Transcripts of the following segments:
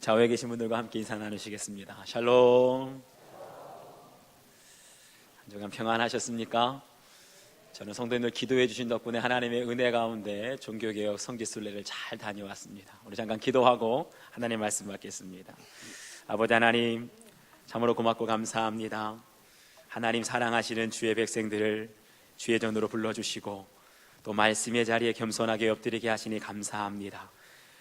좌우에 계신 분들과 함께 인사 나누시겠습니다. 샬롬. 한 주간 평안하셨습니까? 저는 성도님들 기도해 주신 덕분에 하나님의 은혜 가운데 종교개혁 성지순례를 잘 다녀왔습니다. 우리 잠깐 기도하고 하나님 말씀 받겠습니다. 아버지 하나님, 참으로 고맙고 감사합니다. 하나님 사랑하시는 주의 백성들을 주의 전으로 불러주시고 또 말씀의 자리에 겸손하게 엎드리게 하시니 감사합니다.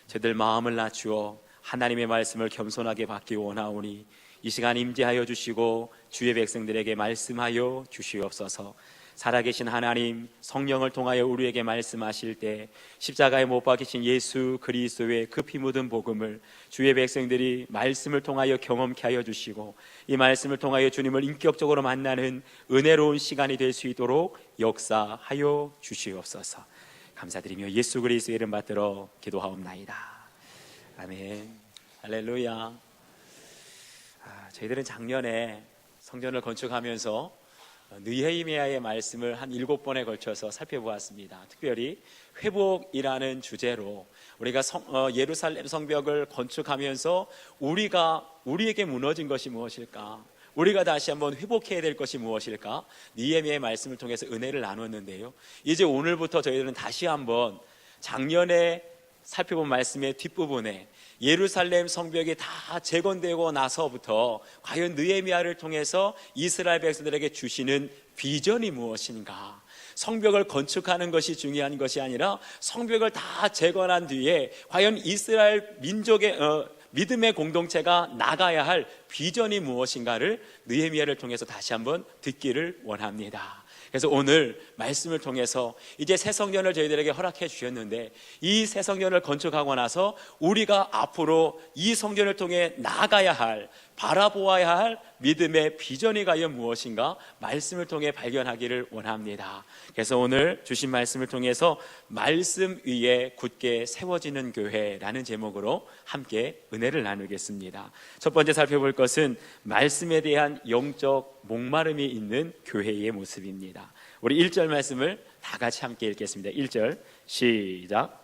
저들 마음을 낮추어 하나님의 말씀을 겸손하게 받기 원하오니 이 시간 임재하여 주시고 주의 백성들에게 말씀하여 주시옵소서. 살아계신 하나님, 성령을 통하여 우리에게 말씀하실 때 십자가에 못 박히신 예수 그리스도의 그 피 묻은 복음을 주의 백성들이 말씀을 통하여 경험케 하여 주시고 이 말씀을 통하여 주님을 인격적으로 만나는 은혜로운 시간이 될 수 있도록 역사하여 주시옵소서. 감사드리며 예수 그리스도의 이름 받들어 기도하옵나이다. 아멘. 할렐루야. 저희들은 작년에 성전을 건축하면서 느헤미야의 말씀을 한 7번에 걸쳐서 살펴보았습니다. 특별히 회복이라는 주제로 우리가 예루살렘 성벽을 건축하면서 우리에게 무너진 것이 무엇일까? 우리가 다시 한번 회복해야 될 것이 무엇일까? 느헤미야의 말씀을 통해서 은혜를 나눴는데요. 이제 오늘부터 저희들은 다시 한번 작년에 살펴본 말씀의 뒷부분에 예루살렘 성벽이 다 재건되고 나서부터 과연 느헤미야를 통해서 이스라엘 백성들에게 주시는 비전이 무엇인가? 성벽을 건축하는 것이 중요한 것이 아니라 성벽을 다 재건한 뒤에 과연 이스라엘 민족의 믿음의 공동체가 나가야 할 비전이 무엇인가를 느헤미야를 통해서 다시 한번 듣기를 원합니다. 그래서 오늘 말씀을 통해서 이제 새 성전을 저희들에게 허락해 주셨는데 이 새 성전을 건축하고 나서 우리가 앞으로 이 성전을 통해 나아가야 할, 바라보아야 할 믿음의 비전이 과연 무엇인가 말씀을 통해 발견하기를 원합니다. 그래서 오늘 주신 말씀을 통해서 말씀 위에 굳게 세워지는 교회라는 제목으로 함께 은혜를 나누겠습니다. 첫 번째 살펴볼 것은 말씀에 대한 영적 목마름이 있는 교회의 모습입니다. 우리 1절 말씀을 다 같이 함께 읽겠습니다. 1절 시작.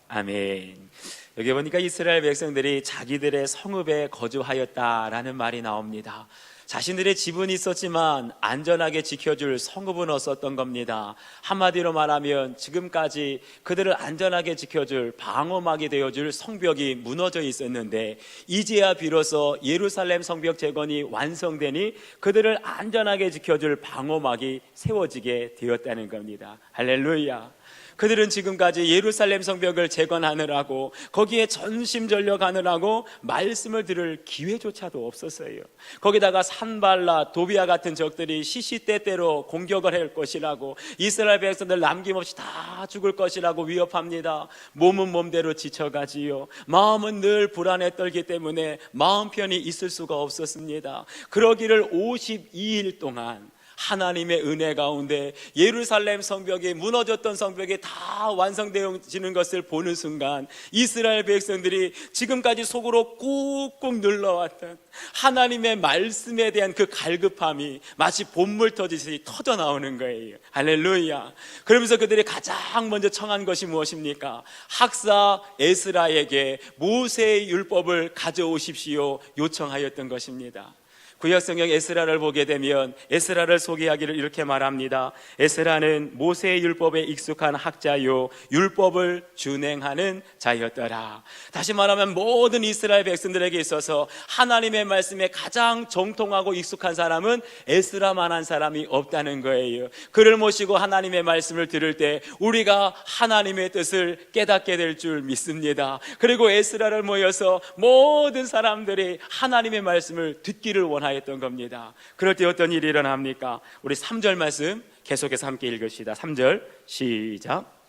아멘. 여기 보니까 이스라엘 백성들이 자기들의 성읍에 거주하였다라는 말이 나옵니다. 자신들의 집은 있었지만 안전하게 지켜줄 성읍은 없었던 겁니다. 한마디로 말하면 지금까지 그들을 안전하게 지켜줄 방어막이 되어줄 성벽이 무너져 있었는데 이제야 비로소 예루살렘 성벽 재건이 완성되니 그들을 안전하게 지켜줄 방어막이 세워지게 되었다는 겁니다. 할렐루야. 그들은 지금까지 예루살렘 성벽을 재건하느라고 거기에 전심전력하느라고 말씀을 들을 기회조차도 없었어요. 거기다가 산발라, 도비아 같은 적들이 시시때때로 공격을 할 것이라고 이스라엘 백성들 남김없이 다 죽을 것이라고 위협합니다. 몸은 몸대로 지쳐가지요. 마음은 늘 불안에 떨기 때문에 마음 편히 있을 수가 없었습니다. 그러기를 52일 동안 하나님의 은혜 가운데 예루살렘 성벽이 무너졌던 성벽이 다 완성되어지는 것을 보는 순간 이스라엘 백성들이 지금까지 속으로 꾹꾹 눌러왔던 하나님의 말씀에 대한 그 갈급함이 마치 봇물 터지듯이 터져 나오는 거예요. 할렐루야. 그러면서 그들이 가장 먼저 청한 것이 무엇입니까? 학사 에스라에게 모세의 율법을 가져오십시오 요청하였던 것입니다. 구약성경 에스라를 보게 되면 에스라를 소개하기를 이렇게 말합니다. 에스라는 모세의 율법에 익숙한 학자요 율법을 준행하는 자였더라. 다시 말하면 모든 이스라엘 백성들에게 있어서 하나님의 말씀에 가장 정통하고 익숙한 사람은 에스라만한 사람이 없다는 거예요. 그를 모시고 하나님의 말씀을 들을 때 우리가 하나님의 뜻을 깨닫게 될 줄 믿습니다. 그리고 에스라를 모여서 모든 사람들이 하나님의 말씀을 듣기를 원하였던 겁니다. 그럴 때 어떤 일이 일어납니까? 우리 3절 말씀 계속해서 함께 읽읍시다. 3절 시작.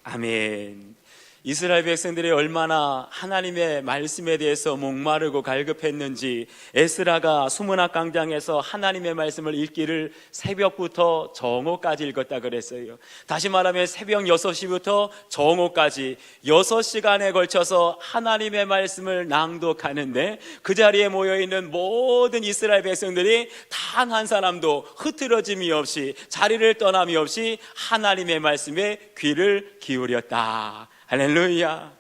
아멘. 이스라엘 백성들이 얼마나 하나님의 말씀에 대해서 목마르고 갈급했는지 에스라가 수문학 강장에서 하나님의 말씀을 읽기를 새벽부터 정오까지 읽었다 그랬어요. 다시 말하면 새벽 6시부터 정오까지 6시간에 걸쳐서 하나님의 말씀을 낭독하는데, 그 자리에 모여있는 모든 이스라엘 백성들이 단 한 사람도 흐트러짐이 없이 자리를 떠남이 없이 하나님의 말씀에 귀를 기울였다. 할렐루야.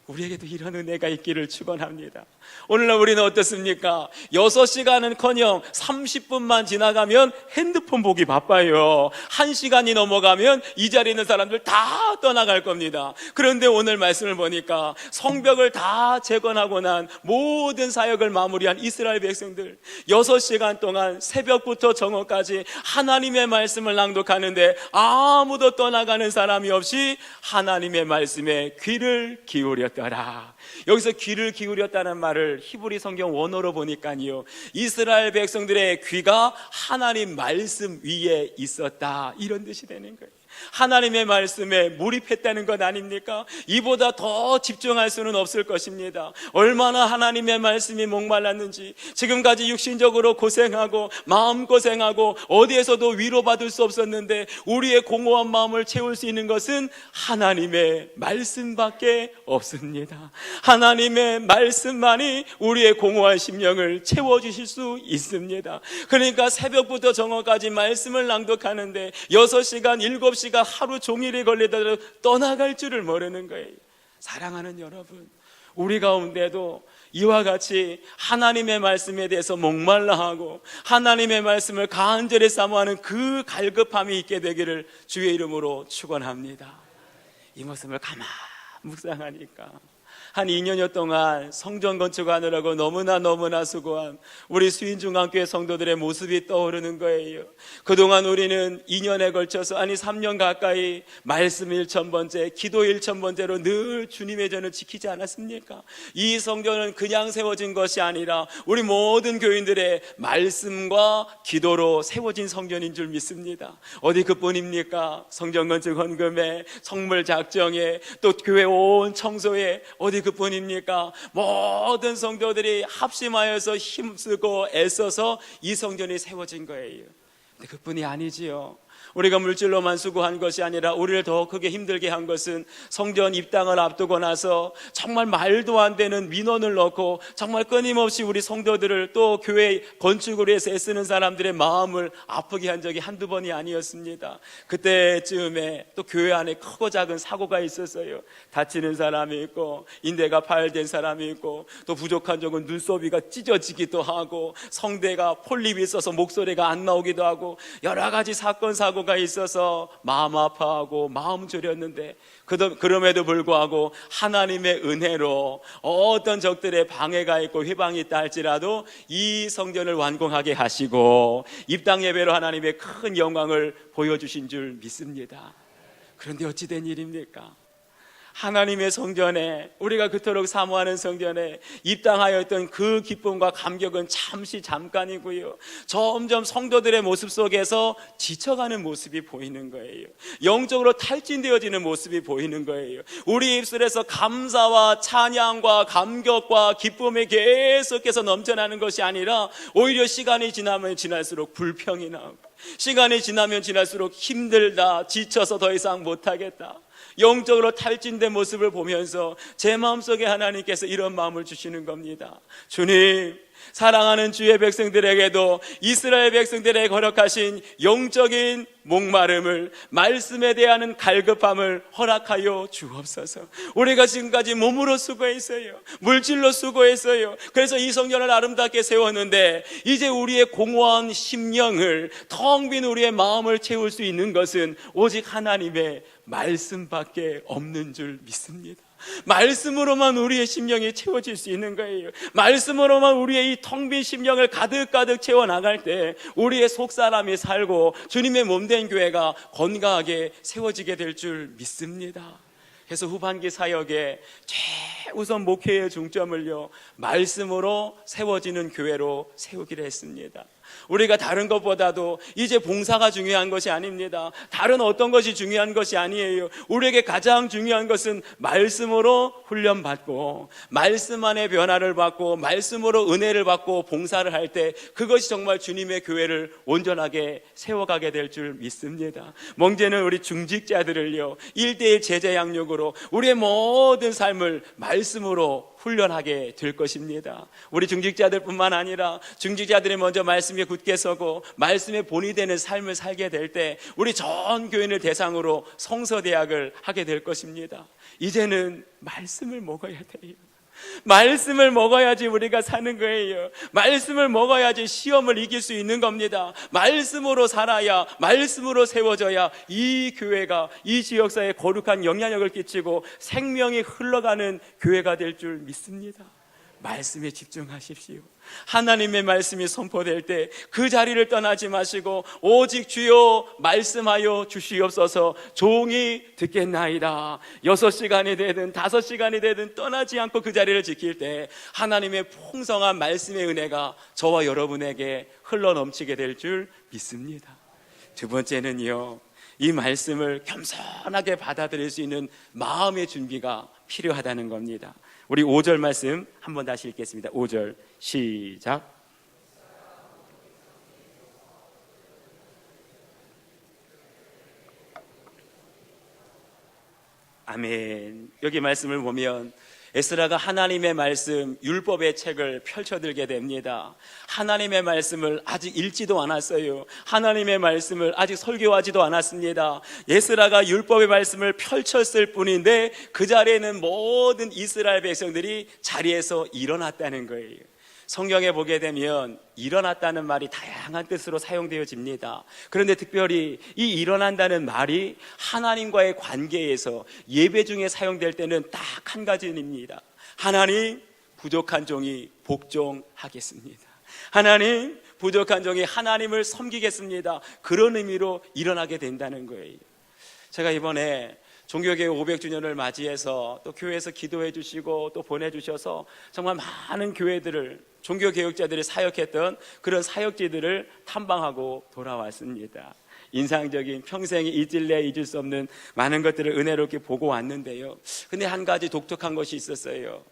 우리에게도 이런 은혜가 있기를 축원합니다. 오늘날 우리는 어떻습니까? 6시간은커녕 30분만 지나가면 핸드폰 보기 바빠요. 1시간이 넘어가면 이 자리에 있는 사람들 다 떠나갈 겁니다. 그런데 오늘 말씀을 보니까 성벽을 다 재건하고 난 모든 사역을 마무리한 이스라엘 백성들 6시간 동안 새벽부터 정오까지 하나님의 말씀을 낭독하는데 아무도 떠나가는 사람이 없이 하나님의 말씀에 귀를 기울였더라. 여기서 귀를 기울였다는 말을 히브리 성경 원어로 보니까요, 이스라엘 백성들의 귀가 하나님 말씀 위에 있었다, 이런 뜻이 되는 거예요. 하나님의 말씀에 몰입했다는 것 아닙니까? 이보다 더 집중할 수는 없을 것입니다. 얼마나 하나님의 말씀이 목말랐는지, 지금까지 육신적으로 고생하고 마음고생하고 어디에서도 위로받을 수 없었는데 우리의 공허한 마음을 채울 수 있는 것은 하나님의 말씀밖에 없습니다. 하나님의 말씀만이 우리의 공허한 심령을 채워주실 수 있습니다. 그러니까 새벽부터 정오까지 말씀을 낭독하는데 6시간, 7시간 하루 종일이 걸리더라도 떠나갈 줄을 모르는 거예요. 사랑하는 여러분, 우리 가운데도 이와 같이 하나님의 말씀에 대해서 목말라하고 하나님의 말씀을 간절히 사모하는 그 갈급함이 있게 되기를 주의 이름으로 축원합니다. 이 모습을 가만 묵상하니까 한 2년여 동안 성전 건축하느라고 너무나 수고한 우리 수인중앙교회 성도들의 모습이 떠오르는 거예요. 그동안 우리는 2년에 걸쳐서, 아니 3년 가까이 말씀 1000번째, 기도 1000번째로 늘 주님의 전을 지키지 않았습니까? 이 성전은 그냥 세워진 것이 아니라 우리 모든 교인들의 말씀과 기도로 세워진 성전인 줄 믿습니다. 어디 그뿐입니까? 성전 건축 헌금에, 성물 작정에, 또 교회 온 청소에, 어디 그뿐입니까? 모든 성도들이 합심하여서 힘쓰고 애써서 이 성전이 세워진 거예요. 근데 그뿐이 아니지요. 우리가 물질로만 수고한 것이 아니라 우리를 더 크게 힘들게 한 것은 성전 입당을 앞두고 나서 정말 말도 안 되는 민원을 넣고 정말 끊임없이 우리 성도들을, 또 교회 건축을 위해서 애쓰는 사람들의 마음을 아프게 한 적이 한두 번이 아니었습니다. 그때쯤에 또 교회 안에 크고 작은 사고가 있었어요. 다치는 사람이 있고, 인대가 파열된 사람이 있고, 또 부족한 적은 눈썹이가 찢어지기도 하고, 성대가 폴립이 있어서 목소리가 안 나오기도 하고, 여러 가지 사건 사고가 있어서 마음 아파하고 마음 졸였는데, 그럼에도 불구하고 하나님의 은혜로 어떤 적들의 방해가 있고 회방이 있다 할지라도 이 성전을 완공하게 하시고 입당 예배로 하나님의 큰 영광을 보여주신 줄 믿습니다. 그런데 어찌 된 일입니까? 하나님의 성전에, 우리가 그토록 사모하는 성전에 입당하였던 그 기쁨과 감격은 잠깐이고요, 점점 성도들의 모습 속에서 지쳐가는 모습이 보이는 거예요. 영적으로 탈진되어지는 모습이 보이는 거예요. 우리 입술에서 감사와 찬양과 감격과 기쁨이 계속해서 넘쳐나는 것이 아니라 오히려 시간이 지나면 지날수록 불평이 나오고, 시간이 지나면 지날수록 힘들다, 지쳐서 더 이상 못하겠다, 영적으로 탈진된 모습을 보면서 제 마음속에 하나님께서 이런 마음을 주시는 겁니다. 주님, 사랑하는 주의 백성들에게도 이스라엘 백성들에게 거룩하신 영적인 목마름을, 말씀에 대한 갈급함을 허락하여 주옵소서. 우리가 지금까지 몸으로 수고했어요. 물질로 수고했어요. 그래서 이 성전을 아름답게 세웠는데 이제 우리의 공허한 심령을, 텅 빈 우리의 마음을 채울 수 있는 것은 오직 하나님의 말씀밖에 없는 줄 믿습니다. 말씀으로만 우리의 심령이 채워질 수 있는 거예요. 말씀으로만 우리의 이 텅 빈 심령을 가득 채워나갈 때 우리의 속사람이 살고 주님의 몸된 교회가 건강하게 세워지게 될 줄 믿습니다. 그래서 후반기 사역에 최우선 목회의 중점을요, 말씀으로 세워지는 교회로 세우기로 했습니다. 우리가 다른 것보다도 이제 봉사가 중요한 것이 아닙니다. 다른 어떤 것이 중요한 것이 아니에요. 우리에게 가장 중요한 것은 말씀으로 훈련받고 말씀 안에 변화를 받고 말씀으로 은혜를 받고 봉사를 할 때 그것이 정말 주님의 교회를 온전하게 세워가게 될 줄 믿습니다. 멍제는 우리 중직자들을요 1:1 제자 양육으로 우리의 모든 삶을 말씀으로 훈련하게 될 것입니다. 우리 중직자들뿐만 아니라 중직자들이 먼저 말씀에 굳게 서고 말씀의 본이 되는 삶을 살게 될 때 우리 전 교인을 대상으로 성서대학을 하게 될 것입니다. 이제는 말씀을 먹어야 돼요. 말씀을 먹어야지 우리가 사는 거예요. 말씀을 먹어야지 시험을 이길 수 있는 겁니다. 말씀으로 살아야, 말씀으로 세워져야 이 교회가 이 지역사회에 거룩한 영향력을 끼치고 생명이 흘러가는 교회가 될 줄 믿습니다. 말씀에 집중하십시오. 하나님의 말씀이 선포될 때 그 자리를 떠나지 마시고 오직 주여 말씀하여 주시옵소서 종이 듣겠나이다. 6시간이 되든 5시간이 되든 떠나지 않고 그 자리를 지킬 때 하나님의 풍성한 말씀의 은혜가 저와 여러분에게 흘러넘치게 될 줄 믿습니다. 두 번째는요, 이 말씀을 겸손하게 받아들일 수 있는 마음의 준비가 필요하다는 겁니다. 우리 5절 말씀 한번 다시 읽겠습니다. 5절 시작. 아멘. 여기 말씀을 보면 에스라가 하나님의 말씀, 율법의 책을 펼쳐들게 됩니다. 하나님의 말씀을 아직 읽지도 않았어요. 하나님의 말씀을 아직 설교하지도 않았습니다. 에스라가 율법의 말씀을 펼쳤을 뿐인데 그 자리에는 모든 이스라엘 백성들이 자리에서 일어났다는 거예요. 성경에 보게 되면 일어났다는 말이 다양한 뜻으로 사용되어집니다. 그런데 특별히 이 일어난다는 말이 하나님과의 관계에서 예배 중에 사용될 때는 딱 한 가지입니다. 하나님, 부족한 종이 복종하겠습니다. 하나님, 부족한 종이 하나님을 섬기겠습니다. 그런 의미로 일어나게 된다는 거예요. 제가 이번에 종교개혁 500주년을 맞이해서 또 교회에서 기도해 주시고 또 보내주셔서 정말 많은 교회들을 종교개혁자들이 사역했던 그런 사역지들을 탐방하고 돌아왔습니다. 인상적인 평생에 잊을 수 없는 많은 것들을 은혜롭게 보고 왔는데요. 근데 한 가지 독특한 것이 있었어요.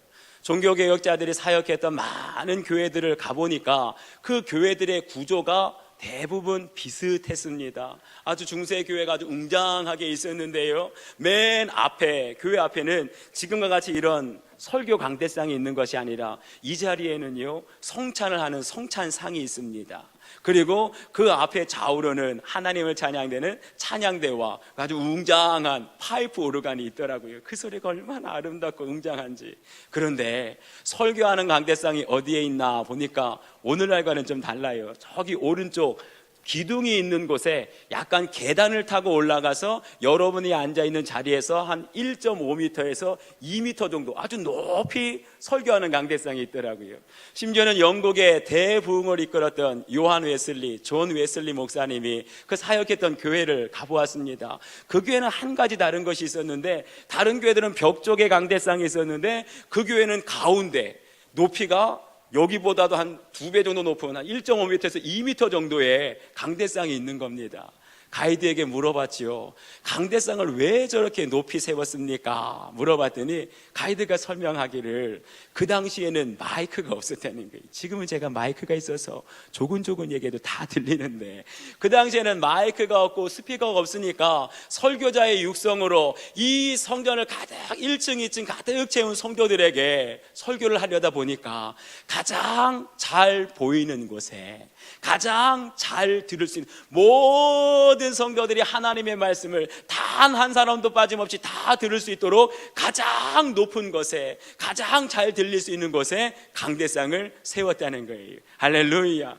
종교개혁자들이 사역했던 많은 교회들을 가보니까 그 교회들의 구조가 대부분 비슷했습니다. 아주 중세교회가 아주 웅장하게 있었는데요, 맨 앞에, 교회 앞에는 지금과 같이 이런 설교 강대상이 있는 것이 아니라 이 자리에는요 성찬을 하는 성찬상이 있습니다. 그리고 그 앞에 좌우로는 하나님을 찬양되는 찬양대와 아주 웅장한 파이프 오르간이 있더라고요. 그 소리가 얼마나 아름답고 웅장한지. 그런데 설교하는 강대상이 어디에 있나 보니까 오늘날과는 좀 달라요. 저기 오른쪽 기둥이 있는 곳에 약간 계단을 타고 올라가서 여러분이 앉아있는 자리에서 한 1.5m에서 2m 정도 아주 높이 설교하는 강대상이 있더라고요. 심지어는 영국의 대부흥을 이끌었던 요한 웨슬리, 존 웨슬리 목사님이 그 사역했던 교회를 가보았습니다. 그 교회는 한 가지 다른 것이 있었는데, 다른 교회들은 벽 쪽에 강대상이 있었는데 그 교회는 가운데 높이가 여기보다도 한 2배 정도 높은 한 1.5m에서 2m 정도의 강대상이 있는 겁니다. 가이드에게 물어봤지요. 강대상을 왜 저렇게 높이 세웠습니까? 물어봤더니 가이드가 설명하기를 그 당시에는 마이크가 없었다는 거예요. 지금은 제가 마이크가 있어서 조근조근 얘기해도 다 들리는데, 그 당시에는 마이크가 없고 스피커가 없으니까 설교자의 육성으로 이 성전을 가득 1층, 2층 가득 채운 성도들에게 설교를 하려다 보니까 가장 잘 보이는 곳에 가장 잘 들을 수 있는 모든 성도들이 하나님의 말씀을 단 한 사람도 빠짐없이 다 들을 수 있도록 가장 높은 곳에, 가장 잘 들릴 수 있는 곳에 강대상을 세웠다는 거예요. 할렐루야.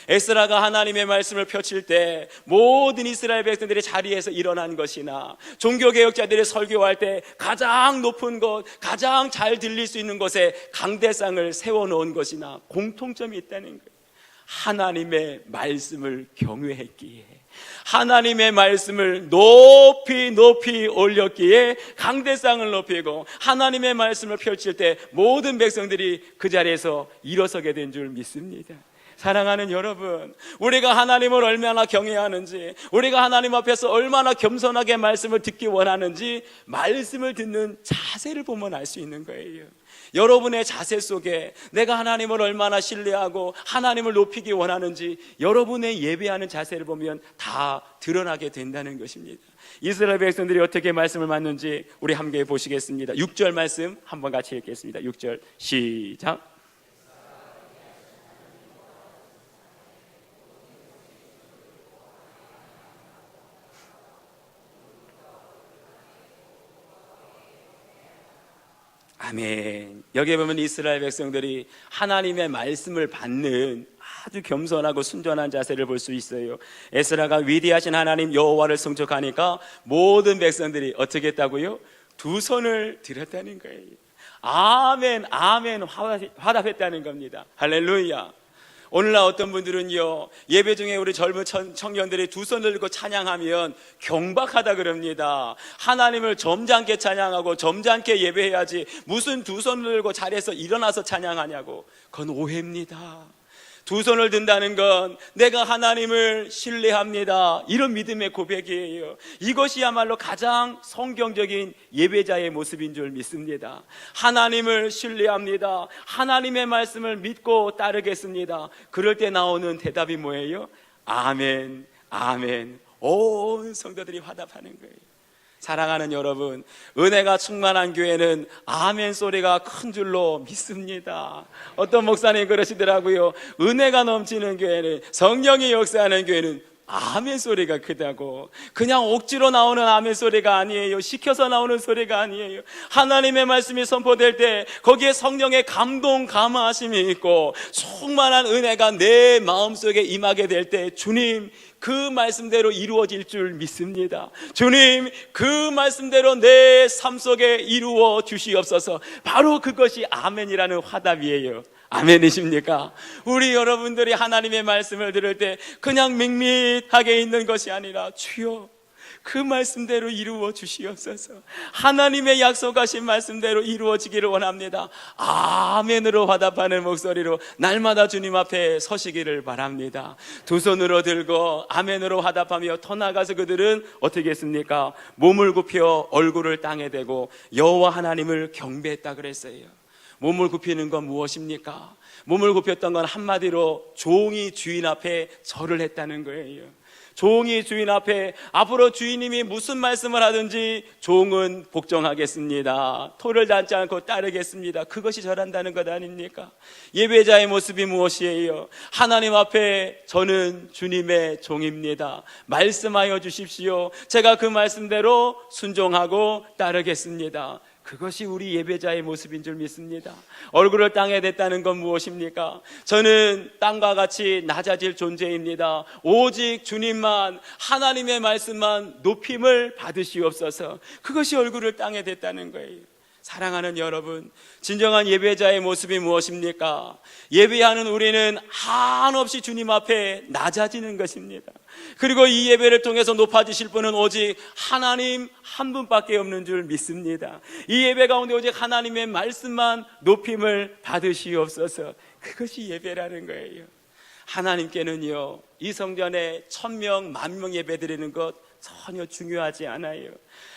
에스라가 하나님의 말씀을 펼칠 때 모든 이스라엘 백성들의 자리에서 일어난 것이나 종교개혁자들이 설교할 때 가장 높은 곳, 가장 잘 들릴 수 있는 곳에 강대상을 세워놓은 것이나 공통점이 있다는 거예요. 하나님의 말씀을 경외했기에, 하나님의 말씀을 높이 올렸기에 강대상을 높이고 하나님의 말씀을 펼칠 때 모든 백성들이 그 자리에서 일어서게 된 줄 믿습니다. 사랑하는 여러분, 우리가 하나님을 얼마나 경외하는지, 우리가 하나님 앞에서 얼마나 겸손하게 말씀을 듣기 원하는지 말씀을 듣는 자세를 보면 알 수 있는 거예요. 여러분의 자세 속에 내가 하나님을 얼마나 신뢰하고 하나님을 높이기 원하는지 여러분의 예배하는 자세를 보면 다 드러나게 된다는 것입니다. 이스라엘 백성들이 어떻게 말씀을 받는지 우리 함께 보시겠습니다. 6절 말씀 한번 같이 읽겠습니다. 6절 시작. 아멘. 여기에 보면 이스라엘 백성들이 하나님의 말씀을 받는 아주 겸손하고 순전한 자세를 볼 수 있어요. 에스라가 위대하신 하나님 여호와를 송축하니까 모든 백성들이 어떻게 했다고요? 두 손을 들었다는 거예요. 아멘, 아멘 화답했다는 겁니다. 할렐루야. 오늘날 어떤 분들은요, 예배 중에 우리 젊은 청년들이 두 손을 들고 찬양하면 경박하다 그럽니다. 하나님을 점잖게 찬양하고 점잖게 예배해야지 무슨 두 손을 들고 자리에서 일어나서 찬양하냐고. 그건 오해입니다. 두 손을 든다는 건 내가 하나님을 신뢰합니다, 이런 믿음의 고백이에요. 이것이야말로 가장 성경적인 예배자의 모습인 줄 믿습니다. 하나님을 신뢰합니다, 하나님의 말씀을 믿고 따르겠습니다. 그럴 때 나오는 대답이 뭐예요? 아멘, 아멘. 온 성도들이 화답하는 거예요. 사랑하는 여러분, 은혜가 충만한 교회는 아멘 소리가 큰 줄로 믿습니다. 어떤 목사님 그러시더라고요. 은혜가 넘치는 교회는, 성령이 역사하는 교회는 아멘 소리가 크다고. 그냥 억지로 나오는 아멘 소리가 아니에요. 시켜서 나오는 소리가 아니에요. 하나님의 말씀이 선포될 때 거기에 성령의 감동 감화하심이 있고 충만한 은혜가 내 마음속에 임하게 될 때 주님, 그 말씀대로 이루어질 줄 믿습니다. 주님, 그 말씀대로 내 삶 속에 이루어 주시옵소서. 바로 그것이 아멘이라는 화답이에요. 아멘이십니까? 우리 여러분들이 하나님의 말씀을 들을 때 그냥 밋밋하게 있는 것이 아니라 주여, 그 말씀대로 이루어 주시옵소서. 하나님의 약속하신 말씀대로 이루어지기를 원합니다. 아멘으로 화답하는 목소리로 날마다 주님 앞에 서시기를 바랍니다. 두 손으로 들고 아멘으로 화답하며 더 나아가서 그들은 어떻게 했습니까? 몸을 굽혀 얼굴을 땅에 대고 여호와 하나님을 경배했다 그랬어요. 몸을 굽히는 건 무엇입니까? 몸을 굽혔던 건 한마디로 종이 주인 앞에 절을 했다는 거예요. 종이 주인 앞에 앞으로 주인님이 무슨 말씀을 하든지 종은 복종하겠습니다. 토를 닿지 않고 따르겠습니다. 그것이 절한다는 것 아닙니까? 예배자의 모습이 무엇이에요? 하나님 앞에 저는 주님의 종입니다. 말씀하여 주십시오. 제가 그 말씀대로 순종하고 따르겠습니다. 그것이 우리 예배자의 모습인 줄 믿습니다. 얼굴을 땅에 댔다는 건 무엇입니까? 저는 땅과 같이 낮아질 존재입니다. 오직 주님만, 하나님의 말씀만 높임을 받으시옵소서. 그것이 얼굴을 땅에 댔다는 거예요. 사랑하는 여러분, 진정한 예배자의 모습이 무엇입니까? 예배하는 우리는 한없이 주님 앞에 낮아지는 것입니다. 그리고 이 예배를 통해서 높아지실 분은 오직 하나님 한 분밖에 없는 줄 믿습니다. 이 예배 가운데 오직 하나님의 말씀만 높임을 받으시옵소서. 그것이 예배라는 거예요. 하나님께는요, 이 성전에 1000명, 10,000명 예배 드리는 것 전혀 중요하지 않아요.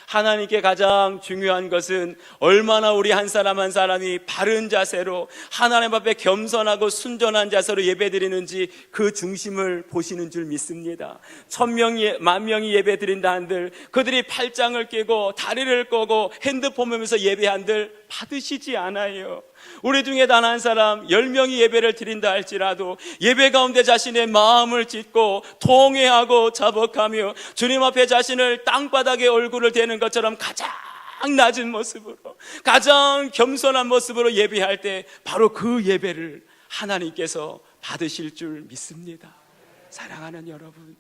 하나님께 가장 중요한 것은 얼마나 우리 한 사람 한 사람이 바른 자세로 하나님 앞에 겸손하고 순전한 자세로 예배드리는지 그 중심을 보시는 줄 믿습니다. 1000명이 10,000명이 예배드린다 한들 그들이 팔짱을 끼고 다리를 꼬고 핸드폰 보면서 예배한들 받으시지 않아요. 우리 중에 단 한 사람 10명이 예배를 드린다 할지라도 예배 가운데 자신의 마음을 찢고 통회하고 자복하며 주님 앞에 자신을 땅바닥에 얼굴을 대는 것처럼 가장 낮은 모습으로, 가장 겸손한 모습으로 예배할 때 바로 그 예배를 하나님께서 받으실 줄 믿습니다. 사랑하는 여러분,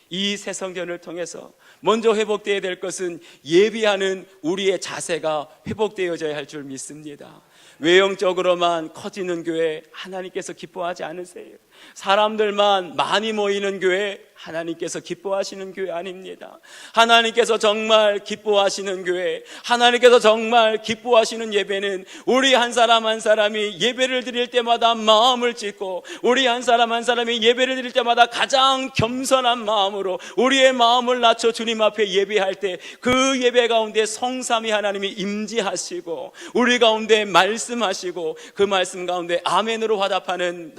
이 새 성전을 통해서 먼저 회복되어야 될 것은 예배하는 우리의 자세가 회복되어져야 할 줄 믿습니다. 외형적으로만 커지는 교회 하나님께서 기뻐하지 않으세요. 사람들만 많이 모이는 교회 하나님께서 기뻐하시는 교회 아닙니다. 하나님께서 정말 기뻐하시는 교회, 하나님께서 정말 기뻐하시는 예배는 우리 한 사람 한 사람이 예배를 드릴 때마다 마음을 찢고, 우리 한 사람 한 사람이 예배를 드릴 때마다 가장 겸손한 마음으로 우리의 마음을 낮춰 주님 앞에 예배할 때 그 예배 가운데 성삼위 하나님이 임재하시고 우리 가운데 말씀하시고 그 말씀 가운데 아멘으로 화답하는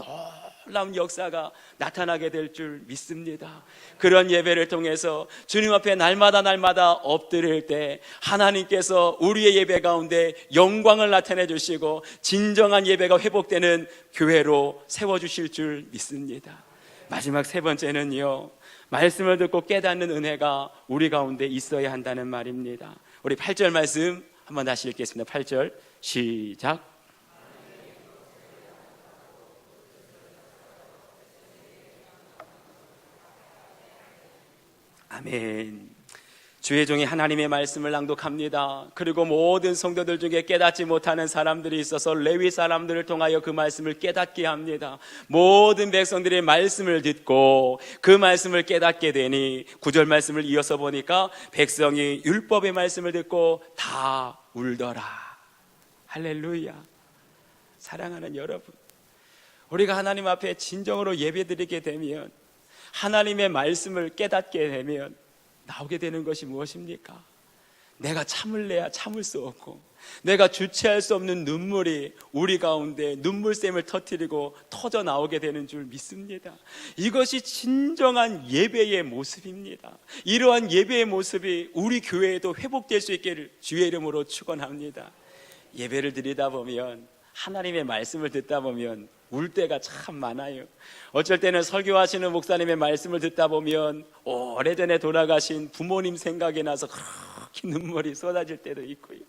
놀라운 역사가 나타나게 될 줄 믿습니다. 그런 예배를 통해서 주님 앞에 날마다 엎드릴 때 하나님께서 우리의 예배 가운데 영광을 나타내 주시고 진정한 예배가 회복되는 교회로 세워주실 줄 믿습니다. 마지막 세 번째는요, 말씀을 듣고 깨닫는 은혜가 우리 가운데 있어야 한다는 말입니다. 우리 8절 말씀 한번 다시 읽겠습니다. 8절 시작. 아멘. 주의 종이 하나님의 말씀을 낭독합니다. 그리고 모든 성도들 중에 깨닫지 못하는 사람들이 있어서 레위 사람들을 통하여 그 말씀을 깨닫게 합니다. 모든 백성들이 말씀을 듣고 그 말씀을 깨닫게 되니 9절 말씀을 이어서 보니까 백성이 율법의 말씀을 듣고 다 울더라. 할렐루야. 사랑하는 여러분, 우리가 하나님 앞에 진정으로 예배드리게 되면, 하나님의 말씀을 깨닫게 되면 나오게 되는 것이 무엇입니까? 내가 참을래야 참을 수 없고 내가 주체할 수 없는 눈물이 우리 가운데 눈물샘을 터뜨리고 터져 나오게 되는 줄 믿습니다. 이것이 진정한 예배의 모습입니다. 이러한 예배의 모습이 우리 교회에도 회복될 수 있기를 주의 이름으로 축원합니다. 예배를 드리다 보면, 하나님의 말씀을 듣다 보면 울 때가 참 많아요. 어쩔 때는 설교하시는 목사님의 말씀을 듣다 보면 오래전에 돌아가신 부모님 생각이 나서 그렇게 눈물이 쏟아질 때도 있고요.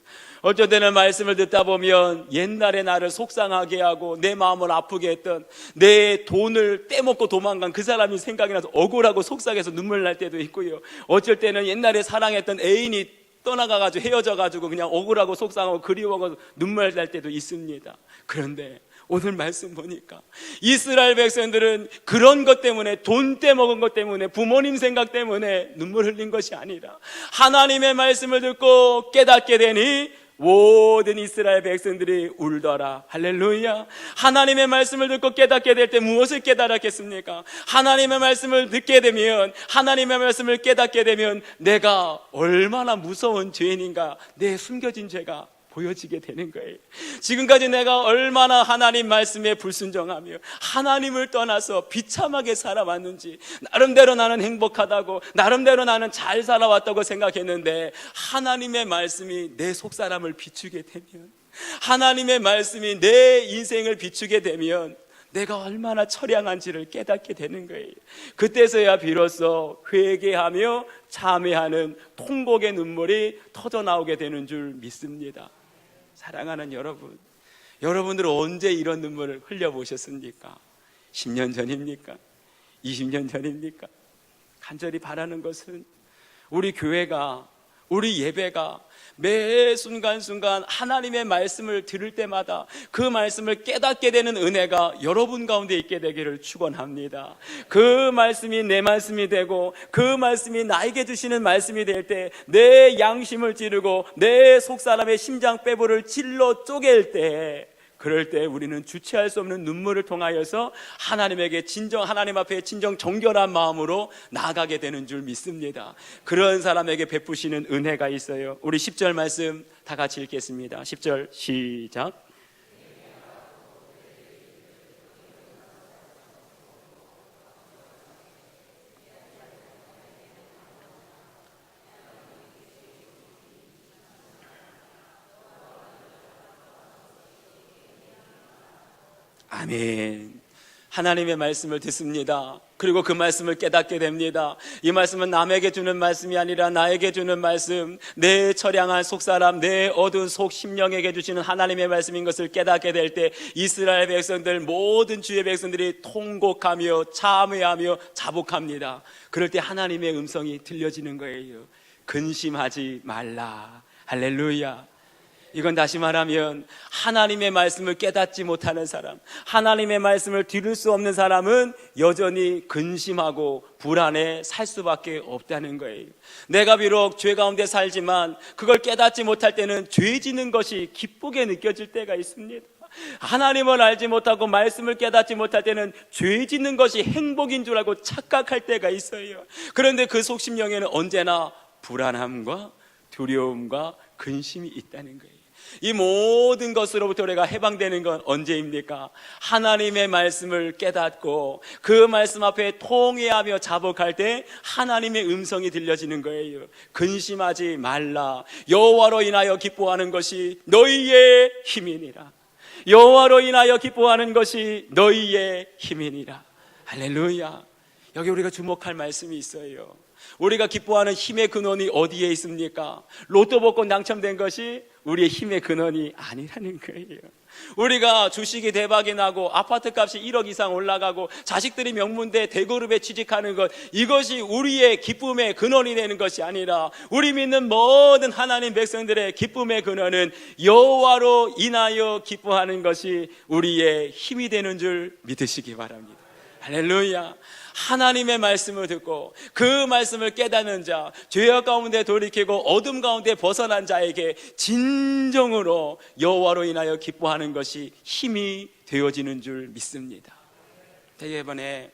어쩔 때는 말씀을 듣다 보면 옛날에 나를 속상하게 하고 내 마음을 아프게 했던, 내 돈을 떼먹고 도망간 그 사람이 생각이 나서 억울하고 속상해서 눈물 날 때도 있고요. 어쩔 때는 옛날에 사랑했던 애인이 떠나가가지고 헤어져가지고 그냥 억울하고 속상하고 그리워서 눈물 날 때도 있습니다. 그런데 오늘 말씀 보니까 이스라엘 백성들은 그런 것 때문에, 돈 떼먹은 것 때문에, 부모님 생각 때문에 눈물 흘린 것이 아니라 하나님의 말씀을 듣고 깨닫게 되니 모든 이스라엘 백성들이 울더라. 할렐루야. 하나님의 말씀을 듣고 깨닫게 될 때 무엇을 깨달았겠습니까? 하나님의 말씀을 듣게 되면, 하나님의 말씀을 깨닫게 되면 내가 얼마나 무서운 죄인인가, 내 숨겨진 죄가 보여지게 되는 거예요. 지금까지 내가 얼마나 하나님 말씀에 불순종하며 하나님을 떠나서 비참하게 살아왔는지, 나름대로 나는 행복하다고, 나름대로 나는 잘 살아왔다고 생각했는데 하나님의 말씀이 내 속사람을 비추게 되면, 하나님의 말씀이 내 인생을 비추게 되면 내가 얼마나 처량한지를 깨닫게 되는 거예요. 그때서야 비로소 회개하며 참회하는 통곡의 눈물이 터져 나오게 되는 줄 믿습니다. 사랑하는 여러분, 여러분들은 언제 이런 눈물을 흘려보셨습니까? 10년 전입니까? 20년 전입니까? 간절히 바라는 것은 우리 교회가, 우리 예배가 매 순간순간 하나님의 말씀을 들을 때마다 그 말씀을 깨닫게 되는 은혜가 여러분 가운데 있게 되기를 축원합니다. 그 말씀이 내 말씀이 되고 그 말씀이 나에게 주시는 말씀이 될 때 내 양심을 찌르고 내 속사람의 심장 빼부를 찔러 쪼갤 때, 그럴 때 우리는 주체할 수 없는 눈물을 통하여서 하나님에게 하나님 앞에 진정 정결한 마음으로 나아가게 되는 줄 믿습니다. 그런 사람에게 베푸시는 은혜가 있어요. 우리 10절 말씀 다 같이 읽겠습니다. 10절 시작. 아멘. 하나님의 말씀을 듣습니다. 그리고 그 말씀을 깨닫게 됩니다. 이 말씀은 남에게 주는 말씀이 아니라 나에게 주는 말씀, 내 처량한 속사람, 내 어두운 속 심령에게 주시는 하나님의 말씀인 것을 깨닫게 될 때 이스라엘 백성들, 모든 주의 백성들이 통곡하며 참회하며 자복합니다. 그럴 때 하나님의 음성이 들려지는 거예요. 근심하지 말라. 할렐루야. 이건 다시 말하면 하나님의 말씀을 깨닫지 못하는 사람, 하나님의 말씀을 들을 수 없는 사람은 여전히 근심하고 불안해 살 수밖에 없다는 거예요. 내가 비록 죄 가운데 살지만 그걸 깨닫지 못할 때는 죄 지는 것이 기쁘게 느껴질 때가 있습니다. 하나님을 알지 못하고 말씀을 깨닫지 못할 때는 죄 짓는 것이 행복인 줄 알고 착각할 때가 있어요. 그런데 그 속심령에는 언제나 불안함과 두려움과 근심이 있다는 거예요. 이 모든 것으로부터 우리가 해방되는 건 언제입니까? 하나님의 말씀을 깨닫고 그 말씀 앞에 통회하며 자복할 때 하나님의 음성이 들려지는 거예요. 근심하지 말라. 여호와로 인하여 기뻐하는 것이 너희의 힘이니라. 여호와로 인하여 기뻐하는 것이 너희의 힘이니라. 할렐루야. 여기 우리가 주목할 말씀이 있어요. 우리가 기뻐하는 힘의 근원이 어디에 있습니까? 로또 복권 당첨된 것이 우리의 힘의 근원이 아니라는 거예요. 우리가 주식이 대박이 나고 아파트 값이 1억 이상 올라가고 자식들이 명문대 대그룹에 취직하는 것, 이것이 우리의 기쁨의 근원이 되는 것이 아니라 우리 믿는 모든 하나님 백성들의 기쁨의 근원은 여호와로 인하여 기뻐하는 것이 우리의 힘이 되는 줄 믿으시기 바랍니다. 할렐루야. 하나님의 말씀을 듣고 그 말씀을 깨닫는 자, 죄악 가운데 돌이키고 어둠 가운데 벗어난 자에게 진정으로 여호와로 인하여 기뻐하는 것이 힘이 되어지는 줄 믿습니다. 이번에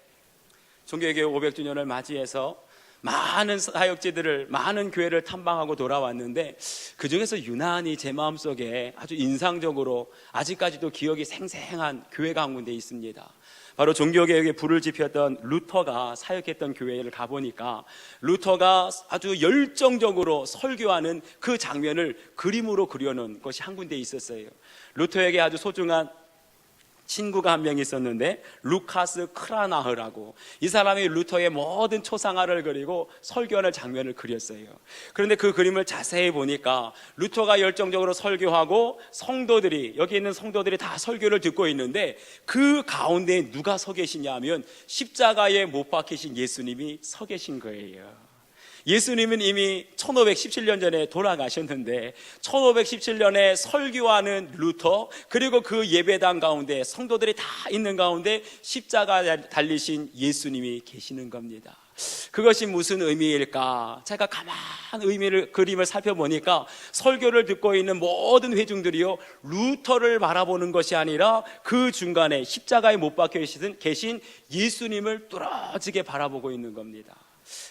종교개혁 500주년을 맞이해서 많은 사역지들을, 많은 교회를 탐방하고 돌아왔는데 그 중에서 유난히 제 마음속에 아주 인상적으로 아직까지도 기억이 생생한 교회가 한 군데 있습니다. 바로 종교개혁에 불을 지폈던 루터가 사역했던 교회를 가보니까 루터가 아주 열정적으로 설교하는 그 장면을 그림으로 그려놓은 것이 한 군데 있었어요. 루터에게 아주 소중한 친구가 한 명 있었는데 루카스 크라나흐라고, 이 사람이 루터의 모든 초상화를 그리고 설교하는 장면을 그렸어요. 그런데 그 그림을 자세히 보니까 루터가 열정적으로 설교하고 성도들이, 여기 있는 성도들이 다 설교를 듣고 있는데 그 가운데 누가 서 계시냐 하면 십자가에 못 박히신 예수님이 서 계신 거예요. 예수님은 이미 1517년 전에 돌아가셨는데 1517년에 설교하는 루터, 그리고 그 예배당 가운데 성도들이 다 있는 가운데 십자가에 달리신 예수님이 계시는 겁니다. 그것이 무슨 의미일까? 제가 가만 그림을 살펴보니까 설교를 듣고 있는 모든 회중들이요, 루터를 바라보는 것이 아니라 그 중간에 십자가에 못 박혀 계신 예수님을 뚫어지게 바라보고 있는 겁니다.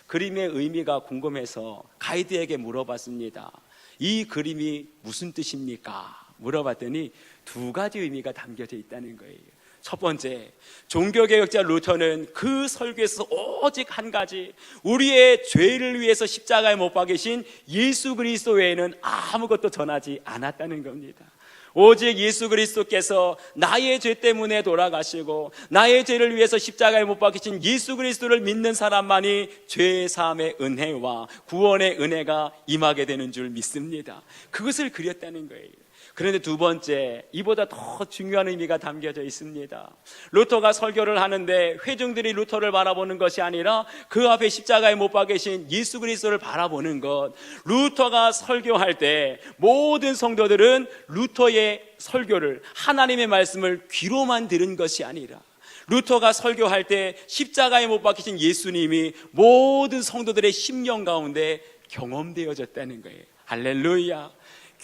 그림의 의미가 궁금해서 가이드에게 물어봤습니다. 이 그림이 무슨 뜻입니까? 물어봤더니 두 가지 의미가 담겨져 있다는 거예요. 첫 번째, 종교개혁자 루터는 그 설교에서 오직 한 가지, 우리의 죄를 위해서 십자가에 못 박히신 예수 그리스도 외에는 아무것도 전하지 않았다는 겁니다. 오직 예수 그리스도께서 나의 죄 때문에 돌아가시고 나의 죄를 위해서 십자가에 못 박히신 예수 그리스도를 믿는 사람만이 죄 사함의 은혜와 구원의 은혜가 임하게 되는 줄 믿습니다. 그것을 그렸다는 거예요. 그런데 두 번째, 이보다 더 중요한 의미가 담겨져 있습니다. 루터가 설교를 하는데 회중들이 루터를 바라보는 것이 아니라 그 앞에 십자가에 못 박히신 예수 그리스도를 바라보는 것. 루터가 설교할 때 모든 성도들은 루터의 설교를, 하나님의 말씀을 귀로만 들은 것이 아니라 루터가 설교할 때 십자가에 못 박히신 예수님이 모든 성도들의 심령 가운데 경험되어졌다는 거예요. 할렐루야.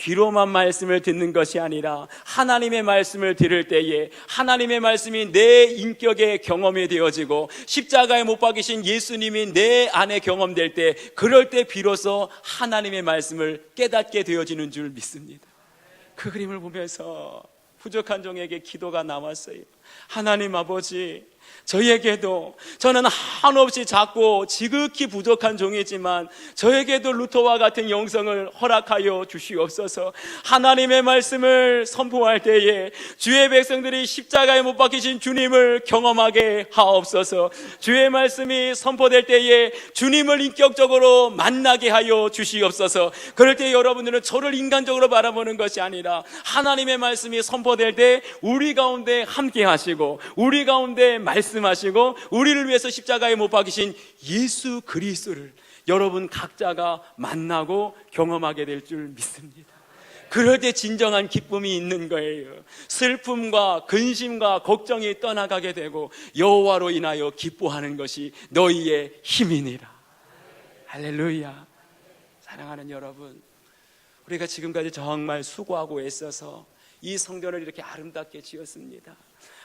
귀로만 말씀을 듣는 것이 아니라 하나님의 말씀을 들을 때에 하나님의 말씀이 내 인격에 경험이 되어지고 십자가에 못 박히신 예수님이 내 안에 경험될 때, 그럴 때 비로소 하나님의 말씀을 깨닫게 되어지는 줄 믿습니다. 그 그림을 보면서 부족한 종에게 기도가 나왔어요. 하나님 아버지, 저에게도, 저는 한없이 작고 지극히 부족한 종이지만 저에게도 루터와 같은 영성을 허락하여 주시옵소서. 하나님의 말씀을 선포할 때에 주의 백성들이 십자가에 못 박히신 주님을 경험하게 하옵소서. 주의 말씀이 선포될 때에 주님을 인격적으로 만나게 하여 주시옵소서. 그럴 때 여러분들은 저를 인간적으로 바라보는 것이 아니라 하나님의 말씀이 선포될 때 우리 가운데 함께 하시고 우리 가운데 말씀하시고 우리를 위해서 십자가에 못 박히신 예수 그리스도를 여러분 각자가 만나고 경험하게 될 줄 믿습니다. 그럴 때 진정한 기쁨이 있는 거예요. 슬픔과 근심과 걱정이 떠나가게 되고 여호와로 인하여 기뻐하는 것이 너희의 힘이니라. 할렐루야. 사랑하는 여러분, 우리가 지금까지 정말 수고하고 애써서 이 성전을 이렇게 아름답게 지었습니다.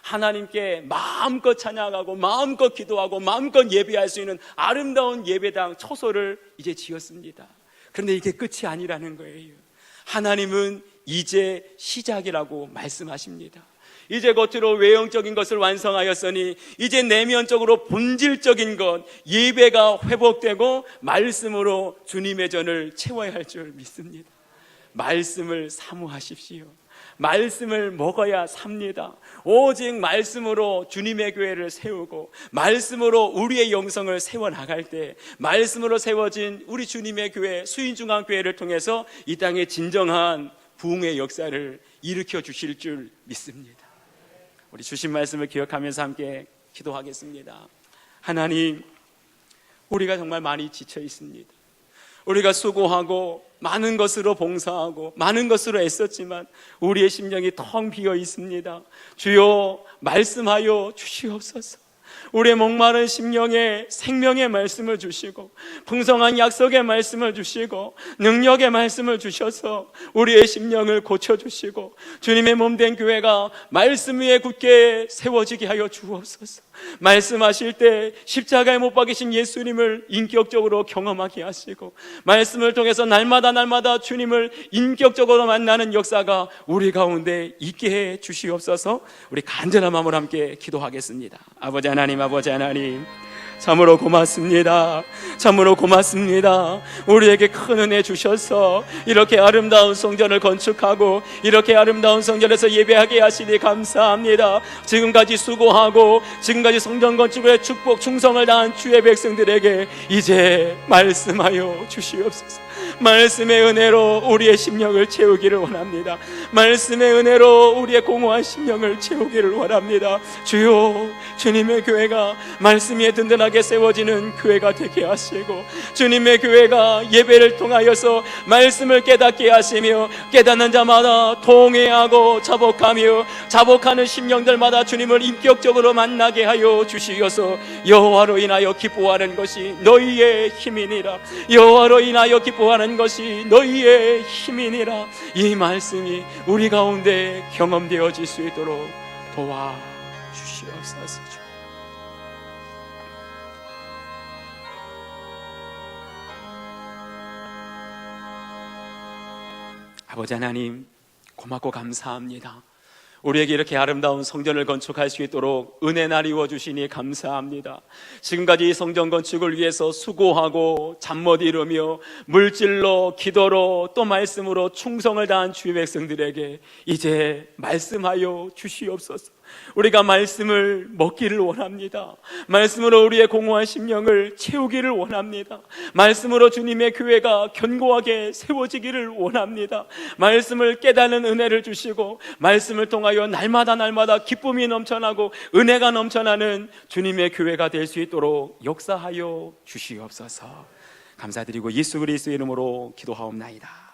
하나님께 마음껏 찬양하고 마음껏 기도하고 마음껏 예배할 수 있는 아름다운 예배당 처소를 이제 지었습니다. 그런데 이게 끝이 아니라는 거예요. 하나님은 이제 시작이라고 말씀하십니다. 이제 겉으로 외형적인 것을 완성하였으니 이제 내면적으로 본질적인 것, 예배가 회복되고 말씀으로 주님의 전을 채워야 할 줄 믿습니다. 말씀을 사모하십시오. 말씀을 먹어야 삽니다. 오직 말씀으로 주님의 교회를 세우고 말씀으로 우리의 영성을 세워나갈 때 말씀으로 세워진 우리 주님의 교회 수인중앙교회를 통해서 이 땅에 진정한 부흥의 역사를 일으켜 주실 줄 믿습니다. 우리 주신 말씀을 기억하면서 함께 기도하겠습니다. 하나님, 우리가 정말 많이 지쳐 있습니다. 우리가 수고하고 많은 것으로 봉사하고 많은 것으로 애썼지만 우리의 심령이 텅 비어 있습니다. 주여 말씀하여 주시옵소서. 우리의 목마른 심령에 생명의 말씀을 주시고 풍성한 약속의 말씀을 주시고 능력의 말씀을 주셔서 우리의 심령을 고쳐주시고 주님의 몸된 교회가 말씀 위에 굳게 세워지게 하여 주옵소서. 말씀하실 때 십자가에 못 박이신 예수님을 인격적으로 경험하게 하시고 말씀을 통해서 날마다 주님을 인격적으로 만나는 역사가 우리 가운데 있게 해 주시옵소서. 우리 간절한 마음으로 함께 기도하겠습니다. 아버지 하나님, 참으로 고맙습니다. 참으로 고맙습니다. 우리에게 큰 은혜 주셔서 이렇게 아름다운 성전을 건축하고 이렇게 아름다운 성전에서 예배하게 하시니 감사합니다. 지금까지 수고하고 지금까지 성전 건축에 축복 충성을 다한 주의 백성들에게 이제 말씀하여 주시옵소서. 말씀의 은혜로 우리의 심령을 채우기를 원합니다. 말씀의 은혜로 우리의 공허한 심령을 채우기를 원합니다. 주여, 주님의 교회가 말씀 위에 든든하게 세워지는 교회가 되게 하시고 주님의 교회가 예배를 통하여서 말씀을 깨닫게 하시며 깨닫는 자마다 통회하고 자복하며 자복하는 심령들마다 주님을 인격적으로 만나게 하여 주시어서 여호와로 인하여 기뻐하는 것이 너희의 힘이니라. 여호와로 인하여 기뻐하는 것이 너희의 힘이니라. 이 말씀이 우리 가운데 경험되어질 수 있도록 도와주시옵소서. 아버지 하나님, 고맙고 감사합니다. 우리에게 이렇게 아름다운 성전을 건축할 수 있도록 은혜 나리워 주시니 감사합니다. 지금까지 이 성전 건축을 위해서 수고하고 잠 못 이루며 물질로 기도로 또 말씀으로 충성을 다한 주의 백성들에게 이제 말씀하여 주시옵소서. 우리가 말씀을 먹기를 원합니다. 말씀으로 우리의 공허한 심령을 채우기를 원합니다. 말씀으로 주님의 교회가 견고하게 세워지기를 원합니다. 말씀을 깨닫는 은혜를 주시고 말씀을 통하여 날마다 기쁨이 넘쳐나고 은혜가 넘쳐나는 주님의 교회가 될 수 있도록 역사하여 주시옵소서. 감사드리고 예수 그리스도의 이름으로 기도하옵나이다.